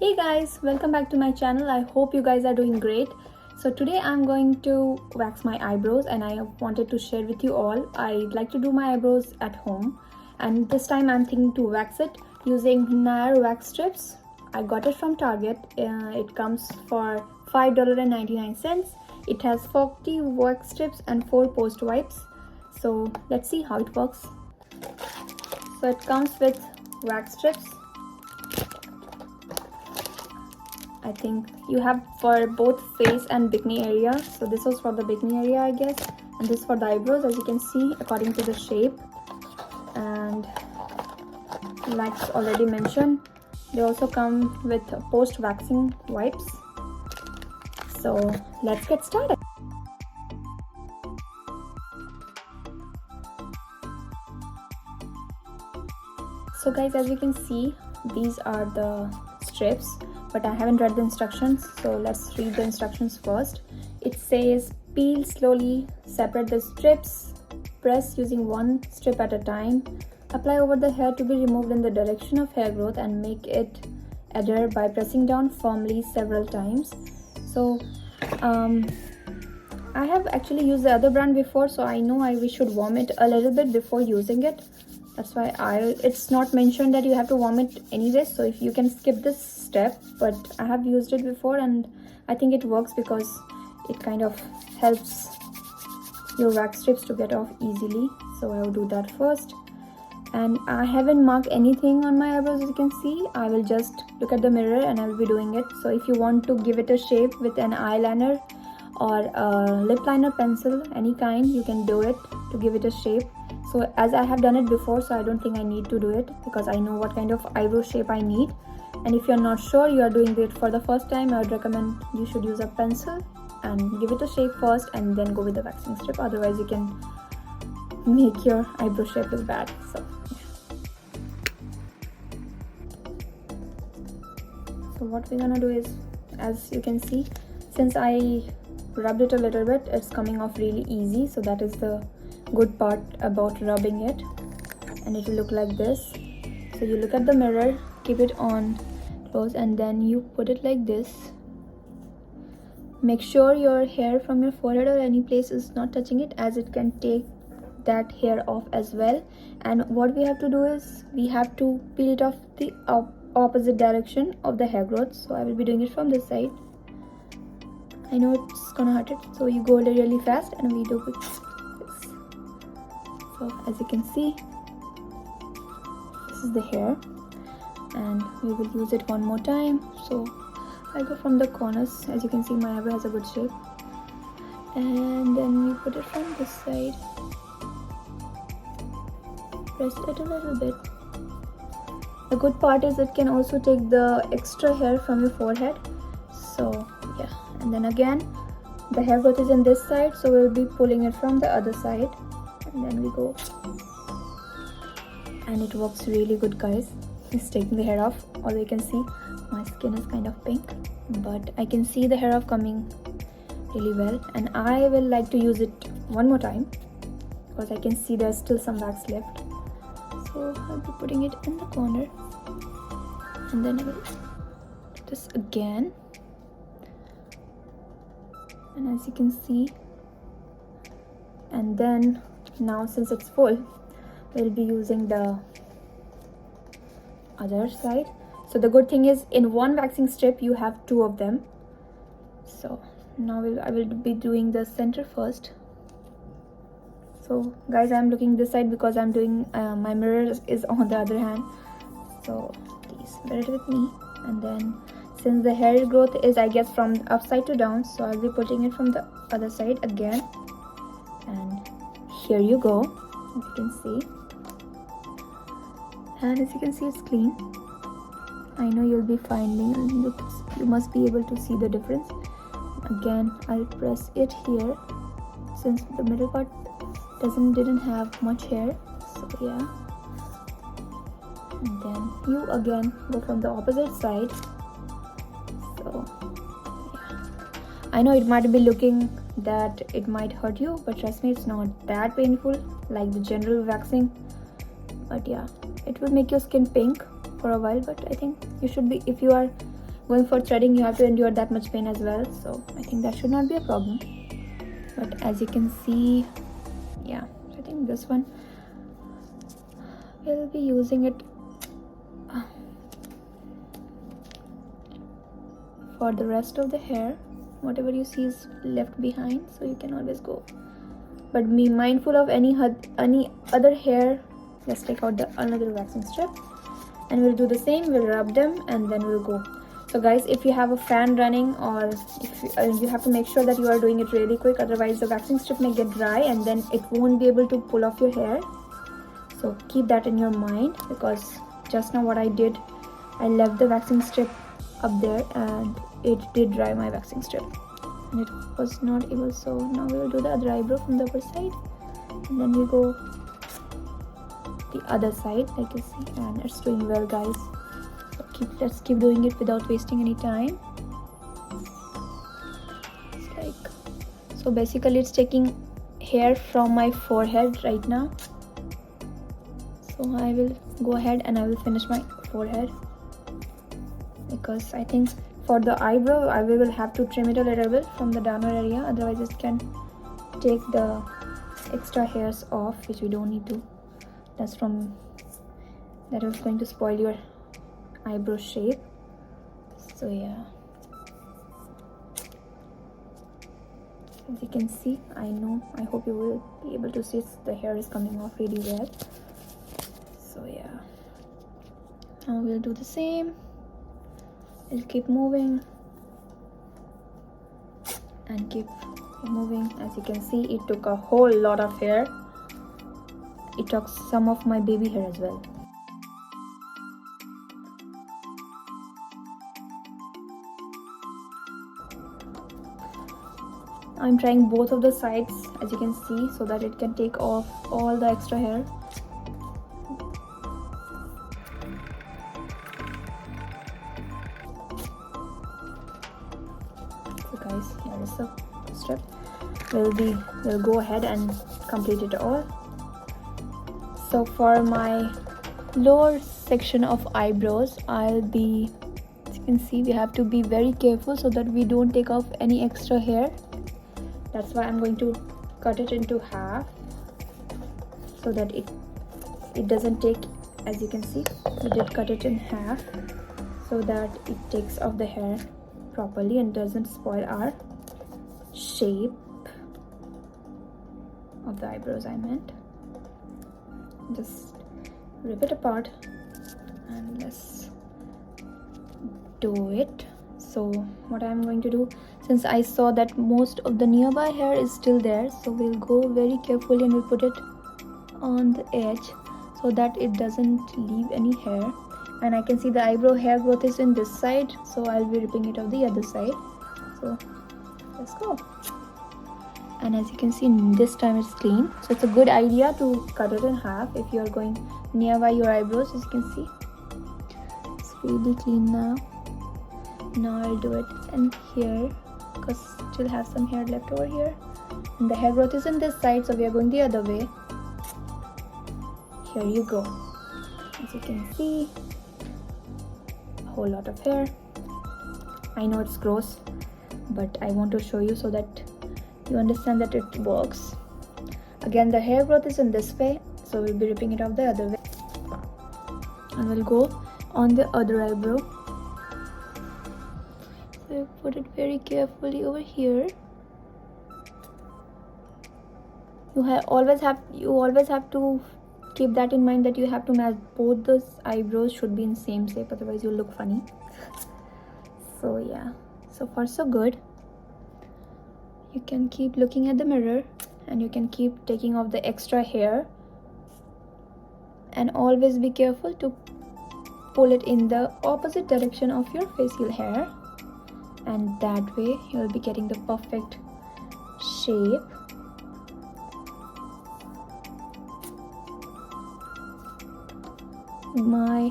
Hey guys, welcome back to my channel. I hope you guys are doing great. So today I'm going to wax my eyebrows and I wanted to share with you all. I like to do my eyebrows at home and this time I'm thinking to wax it using Nair wax strips. I got it from Target. It comes for $5.99. It has 40 wax strips and 4 post wipes. So let's see how it works. So it comes with wax strips. I think you have for both face and bikini area. So this was for the bikini area, I guess, and this for the eyebrows, as you can see, according to the shape. And like already mentioned, they also come with post waxing wipes. So let's get started. So guys, as you can see, these are the strips, but I haven't read the instructions, so let's read the instructions first. It says peel slowly, separate the strips, press using one strip at a time, apply over the hair to be removed in the direction of hair growth and make it adhere by pressing down firmly several times. So I have actually used the other brand before, so I know we should warm it a little bit before using it. That's why it's not mentioned that you have to warm it anyway, so if you can skip this step, but I have used it before and I think it works because it kind of helps your wax strips to get off easily. So I will do that first, and I haven't marked anything on my eyebrows. As you can see, I will just look at the mirror and I will be doing it. So if you want to give it a shape with an eyeliner or a lip liner pencil, any kind, you can do it to give it a shape. So as I have done it before, so I don't think I need to do it because I know what kind of eyebrow shape I need. And if you're not sure, you are doing it for the first time, I would recommend you should use a pencil and give it a shape first and then go with the waxing strip. Otherwise you can make your eyebrow shape look bad. So what we're gonna do is, as you can see, since I rubbed it a little bit, it's coming off really easy. So that is the good part about rubbing it, and it will look like this. So you look at the mirror, keep it on close, and then you put it like this. Make sure your hair from your forehead or any place is not touching it, as it can take that hair off as well. And what we have to do is we have to peel it off the opposite direction of the hair growth. So I will be doing it from this side. I know it's gonna hurt it, so you go really fast and we do this. So as you can see, this is the hair, and we will use it one more time. So I go from the corners. As you can see, my eyebrow has a good shape, and then we put it from this side, press it a little bit. The good part is it can also take the extra hair from your forehead. So yeah, and then again the hair growth is in this side, so we'll be pulling it from the other side, and then we go, and it works really good, guys. It's taking the hair off. Although you can see my skin is kind of pink, but I can see the hair off coming really well. And I will like to use it one more time because I can see there's still some wax left. So I'll be putting it in the corner, and then I will do this again. And as you can see, and then now since it's full, we'll be using the other side. So the good thing is, in one waxing strip you have 2 of them. So now I will be doing the center first. So guys, I'm looking this side because I'm doing my mirror is on the other hand, so please bear it with me. And then since the hair growth is, I guess, from upside to down, so I'll be putting it from the other side again. And here you go, as you can see. And as you can see, it's clean. I know you'll be finding, you must be able to see the difference. Again, I'll press it here since the middle part didn't have much hair. So yeah, and then you again go from the opposite side. So yeah, I know it might be looking that it might hurt you, but trust me, it's not that painful like the general waxing. But yeah, it will make your skin pink for a while, but I think you should be, if you are going for threading, you have to endure that much pain as well. So I think that should not be a problem. But as you can see, yeah, I think this one we'll be using it for the rest of the hair. Whatever you see is left behind, so you can always go, but be mindful of any other hair. Let's take out the another waxing strip, and we'll do the same. We'll rub them and then we'll go. So guys, if you have a fan running, or if you have to make sure that you are doing it really quick, otherwise the waxing strip may get dry and then it won't be able to pull off your hair. So keep that in your mind, because just now what I did, I left the waxing strip up there and it did dry my waxing strip and it was not able. So now we will do the other eyebrow from the upper side, and then we go the other side, like you see, and it's doing well, guys. So let's keep doing it without wasting any time. It's like, so basically it's taking hair from my forehead right now. So I will go ahead and I will finish my forehead, because I think for the eyebrow I will have to trim it a little bit from the downward area, otherwise it can take the extra hairs off, which we don't need to. That was going to spoil your eyebrow shape. So yeah, as you can see, I hope you will be able to see the hair is coming off really well. So yeah, now we'll do the same. We'll keep moving and keep moving. As you can see, it took a whole lot of hair. It took some of my baby hair as well. I'm trying both of the sides, as you can see, so that it can take off all the extra hair. So guys, here is the strip. We'll go ahead and complete it all. So for my lower section of eyebrows, as you can see, we have to be very careful so that we don't take off any extra hair. That's why I'm going to cut it into half, so that it doesn't take, as you can see, we did cut it in half so that it takes off the hair properly and doesn't spoil our shape of the eyebrows, I meant. Just rip it apart and let's do it. So what I'm going to do, since I saw that most of the nearby hair is still there, so we'll go very carefully and we'll put it on the edge so that it doesn't leave any hair. And I can see the eyebrow hair growth is in this side, so I'll be ripping it off the other side. So let's go. And as you can see, this time it's clean, so it's a good idea to cut it in half if you're going nearby your eyebrows. As you can see, it's really clean now. Now I'll do it in here, because still have some hair left over here, and the hair growth is in this side, so we are going the other way. Here you go. As you can see, a whole lot of hair. I know it's gross, but I want to show you so that you understand that it works. Again, the hair growth is in this way, so we'll be ripping it off the other way, and we'll go on the other eyebrow. So put it very carefully over here. You always have to keep that in mind, that you have to match both those eyebrows should be in same shape, otherwise you'll look funny. So yeah, so far so good. You can keep looking at the mirror and you can keep taking off the extra hair, and always be careful to pull it in the opposite direction of your facial hair, and that way you'll be getting the perfect shape. My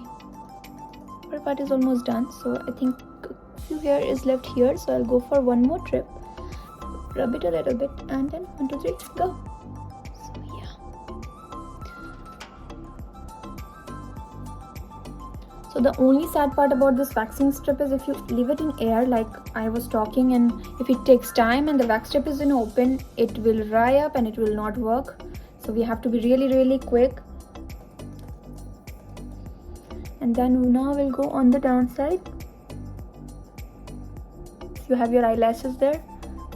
upper part is almost done, so I think a few hair is left here, so I'll go for one more trip, rub it a little bit, and then 1 2 3 go. So yeah, So the only sad part about this waxing strip is if you leave it in air like I was talking, and if it takes time and the wax strip is in open, it will dry up and it will not work. So we have to be really quick. And then now we'll go on the downside. You have your eyelashes there,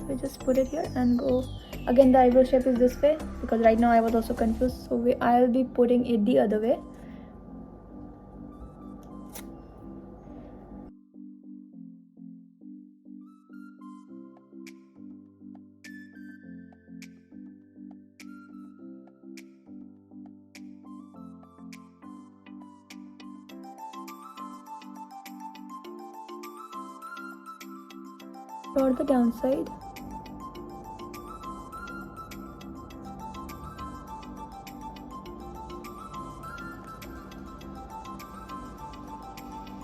so just put it here and go. Again, the eyebrow shape is this way because right now I was also confused, so I'll be putting it the other way. For the downside.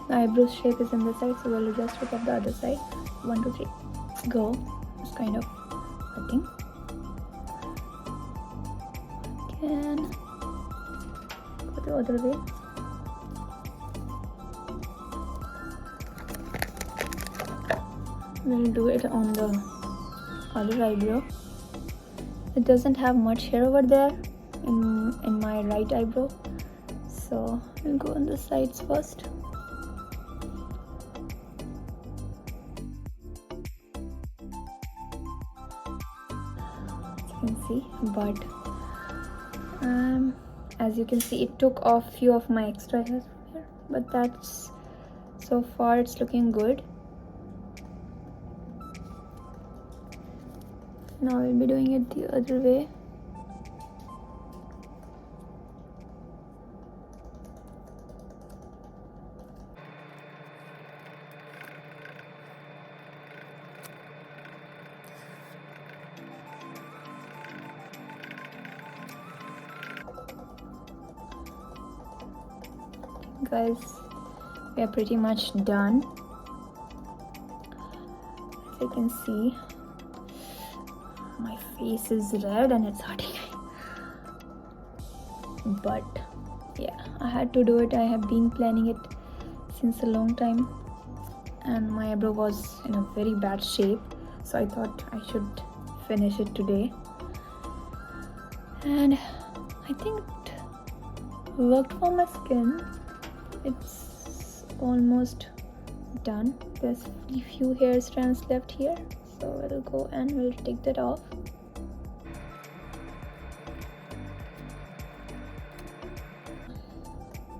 The eyebrow shape is in the side, so we'll adjust it on the other side. 1, 2, 3, go. Just kind of cutting. Again, go the other way. We'll do it on the other eyebrow. It doesn't have much hair over there in my right eyebrow, so we'll go on the sides first. As you can see, but as you can see, it took off few of my extra hairs here, but that's, so far it's looking good. Now we'll be doing it the other way. Guys, we are pretty much done. As you can see, my face is red and it's hurting. But yeah, I had to do it. I have been planning it since a long time, and my eyebrow was in a very bad shape, so I thought I should finish it today. And I think it worked for my skin. It's almost done. There's a few hair strands left here, so we'll go and we'll take that off.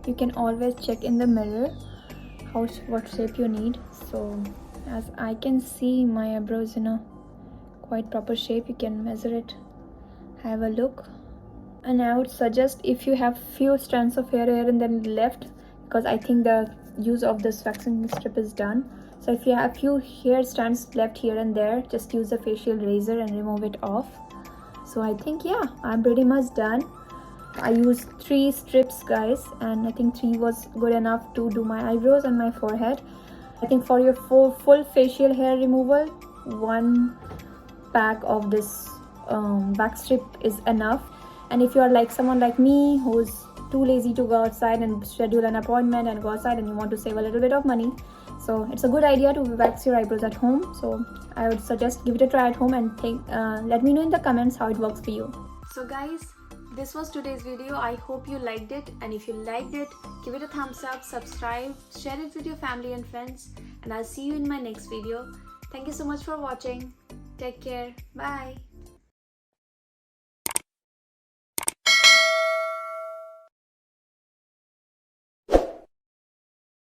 You can always check in the mirror what shape you need. So as I can see, my eyebrows in a quite proper shape. You can measure it, have a look. And I would suggest, if you have few strands of hair here and then left, because I think the use of this waxing strip is done, so if you have few hair strands left here and there, just use a facial razor and remove it off. So I think, yeah, I'm pretty much done. I used 3 strips, guys, and I think 3 was good enough to do my eyebrows and my forehead. I think for your full facial hair removal, 1 pack of this wax strip is enough. And if you are like someone like me who's too lazy to go outside and schedule an appointment and go outside, and you want to save a little bit of money, so it's a good idea to wax your eyebrows at home. So I would suggest give it a try at home and let me know in the comments how it works for you. So guys, this was today's video. I hope you liked it, and if you liked it, give it a thumbs up, subscribe, share it with your family and friends, and I'll see you in my next video. Thank you so much for watching. Take care. Bye.